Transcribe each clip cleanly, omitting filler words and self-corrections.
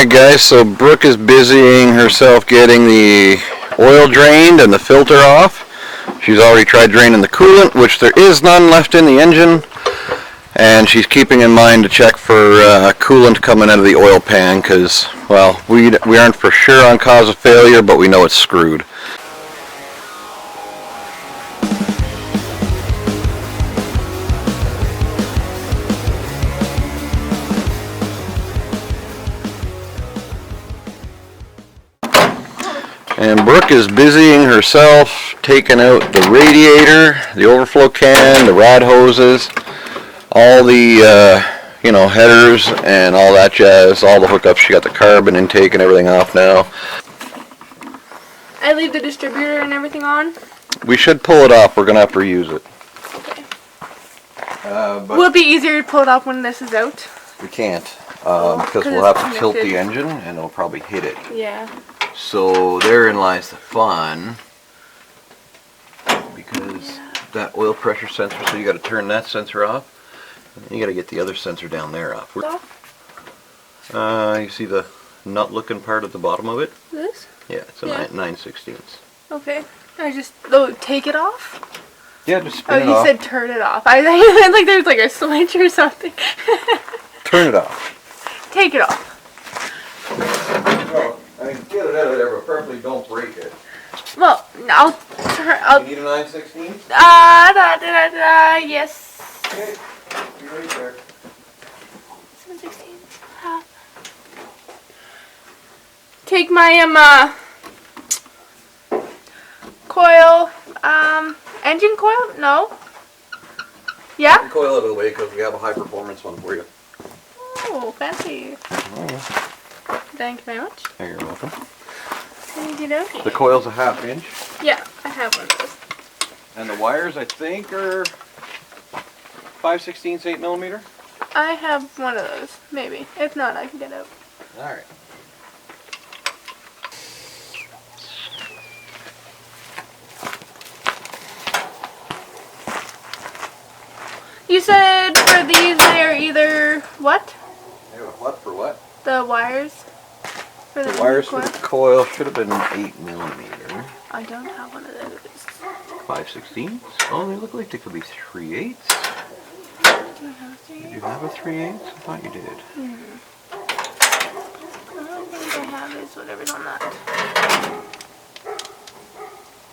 Alright guys, so Brooke is busying herself getting the oil drained and the filter off. She's already tried draining the coolant, which there is none left in the engine. And she's keeping in mind to check for coolant coming out of the oil pan because, well, we aren't for sure on cause of failure, but we know it's screwed. And Brooke is busying herself taking out the radiator, the overflow can, the rod hoses, all the headers and all that jazz, all the hookups. She got the carbon intake and everything off now. I leave the distributor and everything on? We should pull it off. We're going to have to reuse it. Okay. Will it be easier to pull it off when this is out? We can't because we'll have to tilt the engine and it'll probably hit it. Yeah. So therein lies the fun, because that oil pressure sensor, so you got to turn that sensor off, and you got to get the other sensor down there off. You see the nut looking part at the bottom of it? This? Yeah, it's a 9/16. Okay. Take it off? Yeah, just spin it off. Oh, you said turn it off. I thought like there's like a switch or something. Turn it off. Take it off. Oh, I mean, get it out of there, but preferably don't break it. Well, I'll turn. You need a 9/16? Yes. Okay, you're right there. 7/16. Take my coil, engine coil? No. Yeah. Coil it away because we have a high performance one for you. Oh, fancy. Oh. Thank you very much. You're welcome. Okey-dokey. The coil's a 1/2 inch. Yeah, I have one of those. And the wires, I think, are 5/16 8mm. I have one of those, maybe. If not, I can get out. All right. You said for these they are either what? What for what? The wires. For the wires for the coil should have been 8mm. I don't have one of those. 5/16. Oh, they look like they could be 3/8. Did you have a 3/8? I thought you did. I don't think I have is whatever's on that.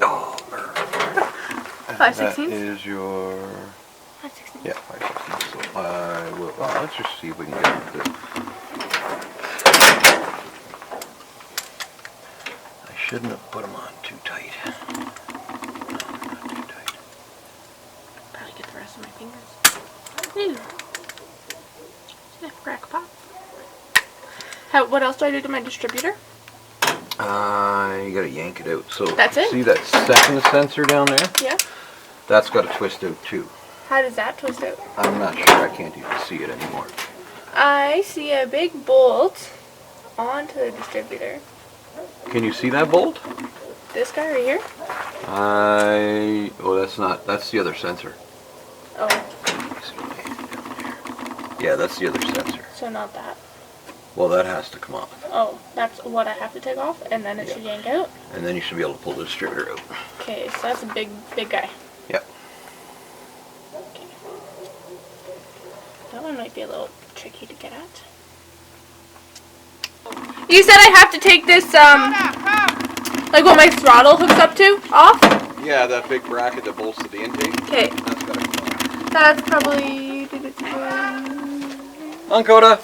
Oh, 5/16. That is your. 5/16. Yeah, 5/16. So I will. Well, let's just see if we can get this. I shouldn't have put them on too tight. No, not too tight. Probably get the rest of my fingers. Ooh. Crack pop. What else do I do to my distributor? You gotta yank it out. So that's it? See that second sensor down there? Yeah. That's got to twist out too. How does that twist out? I'm not sure. I can't even see it anymore. I see a big bolt onto the distributor. Can you see that bolt? This guy right here? Oh, that's not. That's the other sensor. Oh. Yeah, that's the other sensor. So not that. Well, that has to come off. Oh, that's what I have to take off, and then it should yank out? And then you should be able to pull the distributor out. Okay, so that's a big guy. Yep. Okay. That one might be a little tricky to get at. You said I have to take this, like what my throttle hooks up to, off? Yeah, that big bracket that bolts to the intake. Okay. That's gotta come off. That's probably... On Coda.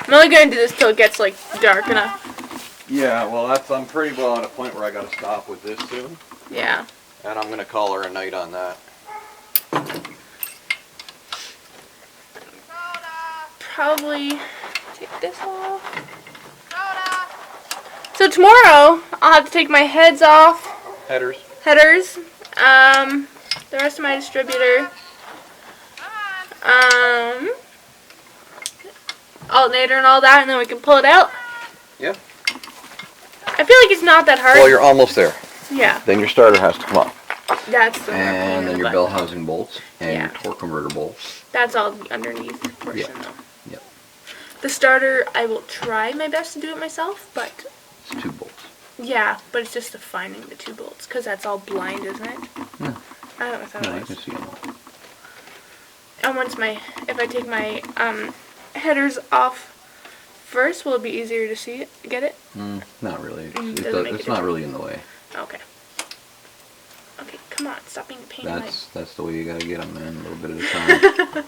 I'm only going to do this till it gets, like, dark enough. Yeah, well, I'm pretty well at a point where I got to stop with this soon. Yeah. And I'm going to call her a night on that. Probably take this off. So tomorrow, I'll have to take my heads off. Headers. The rest of my distributor. Alternator and all that, and then we can pull it out. Yeah. I feel like it's not that hard. Well, you're almost there. Yeah. Then your starter has to come up. That's the And then your part. bell housing bolts and Yeah. your torque converter bolts. That's all the underneath portion, Yeah. though. Yep. The starter, I will try my best to do it myself, but It's 2 bolts. yeah, but it's just defining the 2 bolts, because that's all blind, isn't it? No. I don't know if that No, you was. can see them. And if I take my headers off first, will it be easier to see it, get it? Not really. Doesn't make a It's not really in the way. Okay. Okay, come on, stop being a pain in my... That's the way you gotta get them, man. A little bit at a time.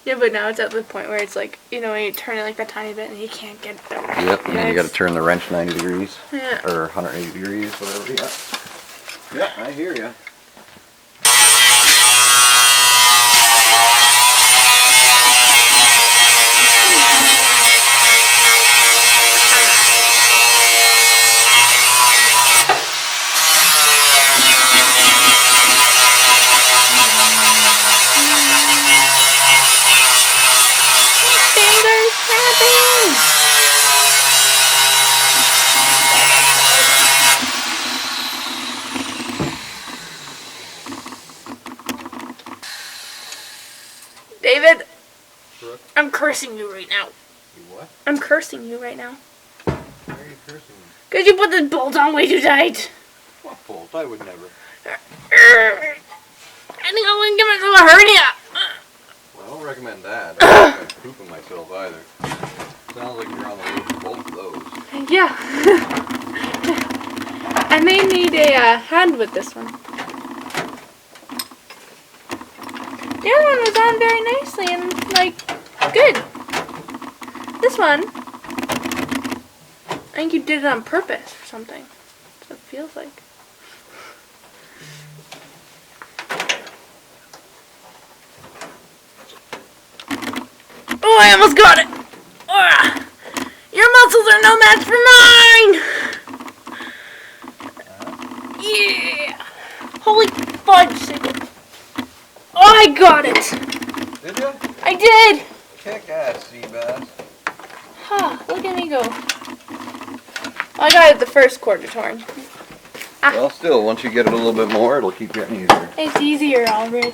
Yeah, but now it's at the point where it's like, when you turn it like that tiny bit and you can't get it there. Yep, and then you gotta turn the wrench 90 degrees. Yeah. Or 180 degrees, whatever. Yeah, I hear ya. Fingers snapping! David, Brooke? I'm cursing you right now. You what? I'm cursing you right now. Why are you cursing me? Because you put the bolt on way too tight. What bolt? I would never. I think I'm going to give myself a hernia. Well, I don't recommend that. I don't recommend pooping myself either. Sounds like you're on the way for both of those. Yeah. I may need a hand with this one. The other one was on very nicely and, good. This one, I think you did it on purpose or something. That's what it feels like. Oh, I almost got it! Ugh. Your muscles are no match for mine! Yeah! Holy fudge! Oh, I got it! Did you? I did! Kick ass, sea bass. Huh, look at me go. I got it the first quarter torn. Well, still, once you get it a little bit more, it'll keep getting easier. It's easier already.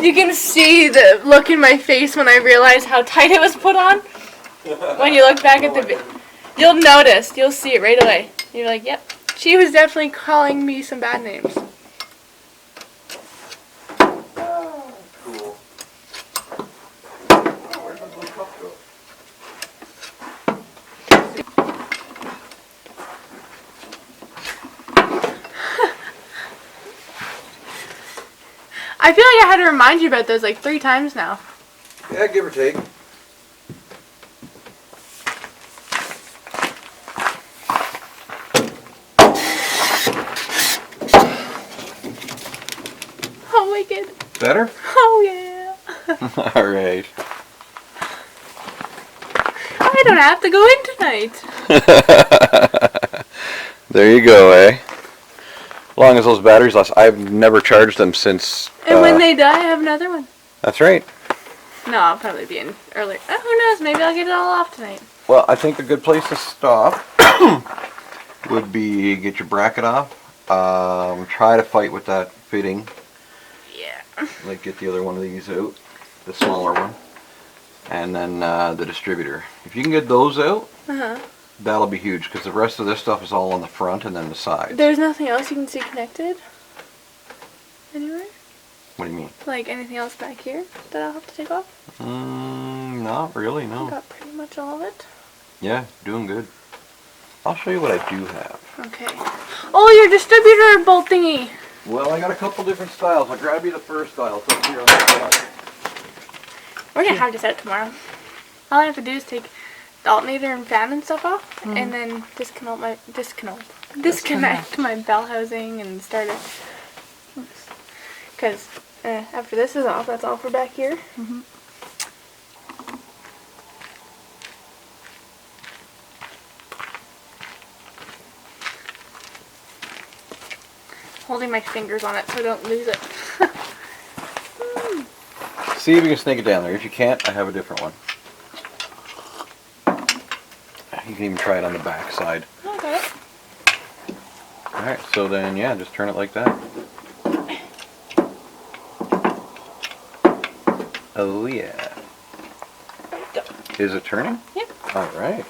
You can see the look in my face when I realized how tight it was put on. When you look back at the video. You'll notice. You'll see it right away. You're like, yep. She was definitely calling me some bad names. Cool. Where'd the blue cup go? I feel like I had to remind you about those like 3 times now. Yeah, give or take. Oh, wicked. Better? Oh, yeah. Alright. I don't have to go in tonight. There you go, eh? As long as those batteries last. I've never charged them since... And when they die, I have another one. That's right. No, I'll probably be in early. Oh, who knows? Maybe I'll get it all off tonight. Well, I think a good place to stop would be get your bracket off. Try to fight with that fitting. Yeah. Like get the other one of these out, the smaller one, and then the distributor. If you can get those out, Uh-huh. that'll be huge because the rest of this stuff is all on the front and then the sides. There's nothing else you can see connected? Anywhere? What do you mean? Like anything else back here that I'll have to take off? Not really, I no. got pretty much all of it. Yeah, doing good. I'll show you what I do have. Okay. Oh, your distributor bolt thingy. Well, I got a couple different styles. I'll grab you the first style. It's up here on the side. We're gonna have this out tomorrow. All I have to do is take the alternator and fan and stuff off, and then disconnect my bell housing and starter. Because after this is off, that's all for back here. holding my fingers on it so I don't lose it. See if you can snake it down there. If you can't, I have a different one. You can even try it on the back side. Okay. Alright, so then, yeah, just turn it like that. Oh, yeah. Is it turning? Yep. Alright.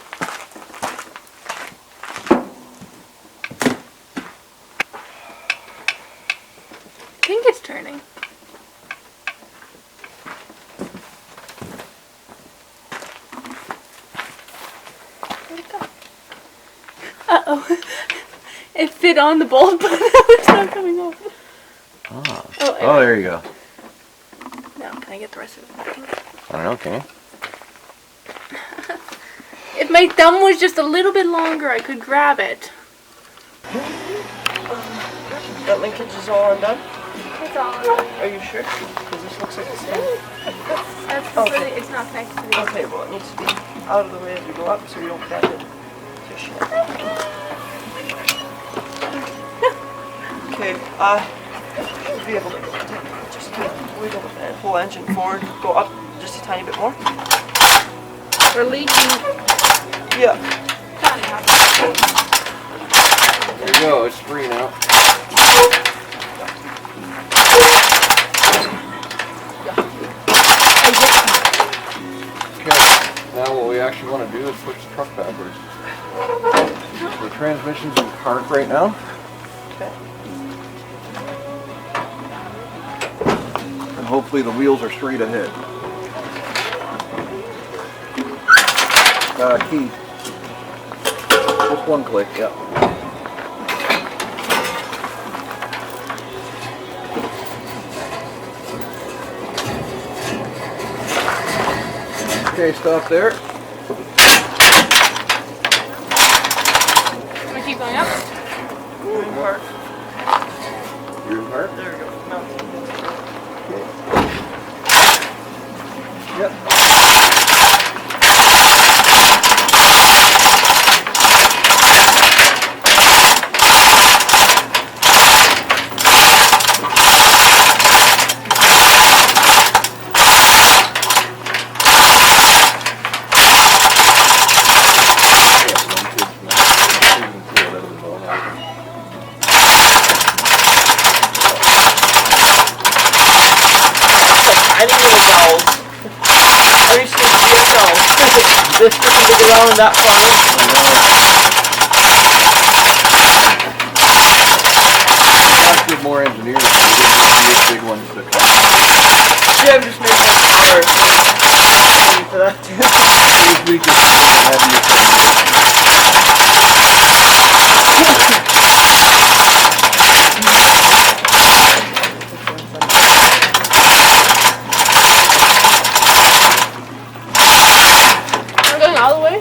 I think it's turning. Where'd it go? Uh-oh. It fit on the bolt, but it's not coming off. Ah. Oh, Oh, there you go. Now, can I get the rest of it back? I don't know, can you? If my thumb was just a little bit longer, I could grab it. That linkage is all undone? It's all. Are you sure? Because this looks like it's in. That's Okay. really, it's not connected to the Okay, well it needs to be out of the way as we go up so you don't catch it. So shit. Okay, should be able to just wiggle the whole engine forward, go up just a tiny bit more. We're leaking. Yeah. Can't happen. There you go, it's free now. Okay, now what we actually want to do is push the truck backwards. The transmission's in park right now. Okay. And hopefully the wheels are straight ahead. Key. Just one click, yeah. Okay, stop there. Can we keep going up? You're in park. You're in park? There we go. No. Yep. This doesn't dig around that far. Have to get more engineers. We didn't need big ones to come. Yeah, I'm just making it smaller. For that too. We just have We're going all the way?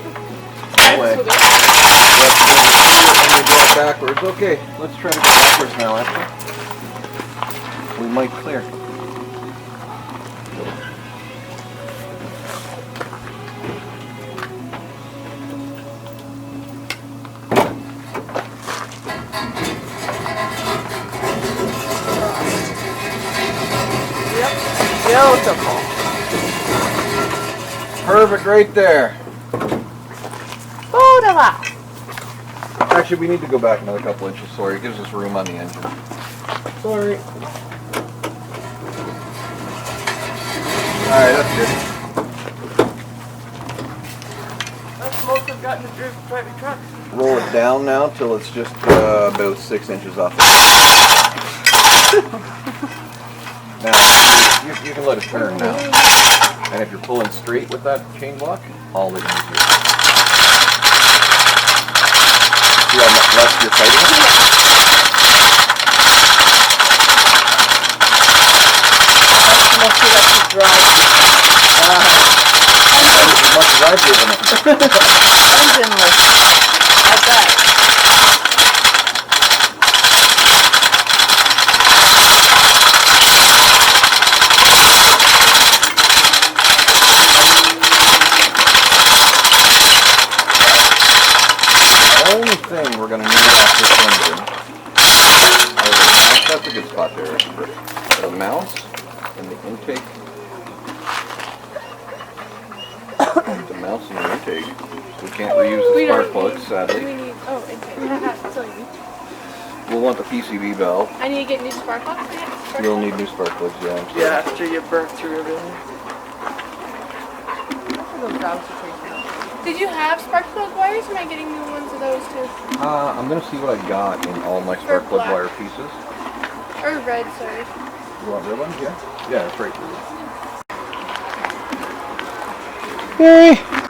way. Backwards. Okay, let's try to go backwards now, actually. We might clear. Beautiful. Perfect right there. Beautiful. Actually, we need to go back another couple inches. Sorry, it gives us room on the engine. Sorry. Alright, that's good. That's the most I've gotten to drive a truck. Roll it down now till it's just about 6 inches off the Now, you can let it turn now. And if you're pulling straight with that chain block, all the easier. See how much less you're fighting? Must be that you drive. As much as I've driven it. Engineless. I bet. The only thing we're going to need off this engine are the That's a good spot there. For the mouse and the intake. The mouse and the intake. We can't reuse the spark plugs, sadly. We need, oh, intake. So We'll want the PCB valve. I need to get new spark plugs. You'll need new spark plugs, yeah. So. Yeah, after you burnt through everything. Did you have spark plug wires? Am I getting new ones of those too? I'm gonna see what I got in all my spark plug wire pieces. Or red, sorry. You want red ones? Yeah. Yeah, that's right. Yay!